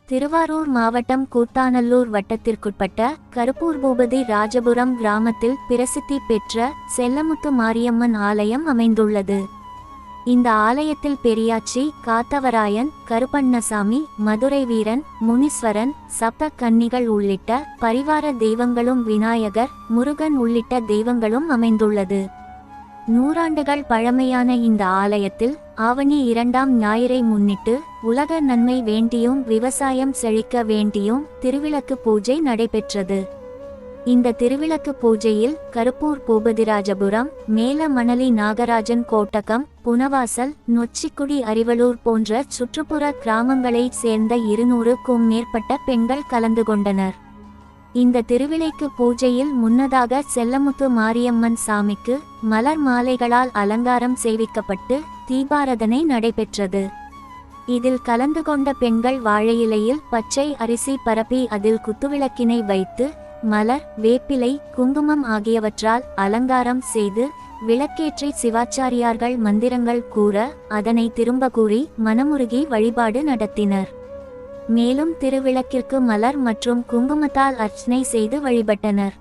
திருவாரூர் மாவட்டம் கூத்தாநல்லூர் வட்டத்திற்குட்பட்ட கருப்பூர் பூபதி ராஜபுரம் கிராமத்தில் பிரசித்தி பெற்ற செல்லமுத்து மாரியம்மன் ஆலயம் அமைந்துள்ளது. இந்த ஆலயத்தில் பெரியாச்சி, காத்தவராயன், கருப்பண்ணசாமி, மதுரை வீரன், முனீஸ்வரன், சப்த கன்னிகள் உள்ளிட்ட பரிவார தெய்வங்களும் விநாயகர், முருகன் உள்ளிட்ட தெய்வங்களும் அமைந்துள்ளது. நூறாண்டுகள் பழமையான இந்த ஆலயத்தில் ஆவணி 2ஆம் ஞாயிறை முன்னிட்டு உலக நன்மை வேண்டியும் விவசாயம் செழிக்க வேண்டியும் திருவிளக்கு பூஜை நடைபெற்றது. இந்த திருவிளக்கு பூஜையில் கருப்பூர் பூபதிராஜபுரம், மேலமணலி நாகராஜன் கோட்டகம், புனவாசல், நொச்சிக்குடி, அறிவலூர் போன்ற சுற்றுப்புற கிராமங்களைச் சேர்ந்த 200க்கும் மேற்பட்ட பெண்கள் கலந்து கொண்டனர். இந்த திருவிளக்கு பூஜையில் முன்னதாக செல்லமுத்து மாரியம்மன் சாமிக்கு மலர் மாலைகளால் அலங்காரம் செய்விக்கப்பட்டு தீபாராதனை நடைபெற்றது. இதில் கலந்து கொண்ட பெண்கள் வாழை இலையில் பச்சை அரிசி பரப்பி அதில் குத்துவிளக்கினை வைத்து மலர், வேப்பிலை, குங்குமம் ஆகியவற்றால் அலங்காரம் செய்து விளக்கேற்றி சிவாச்சாரியார்கள் மந்திரங்கள் கூற அதனை திரும்ப கூறி மனமுருகி வழிபாடு நடத்தினர். மேலும் திருவிளக்கிற்கு மலர் மற்றும் குங்குமத்தால் அர்ச்சனை செய்து வழிபட்டனர்.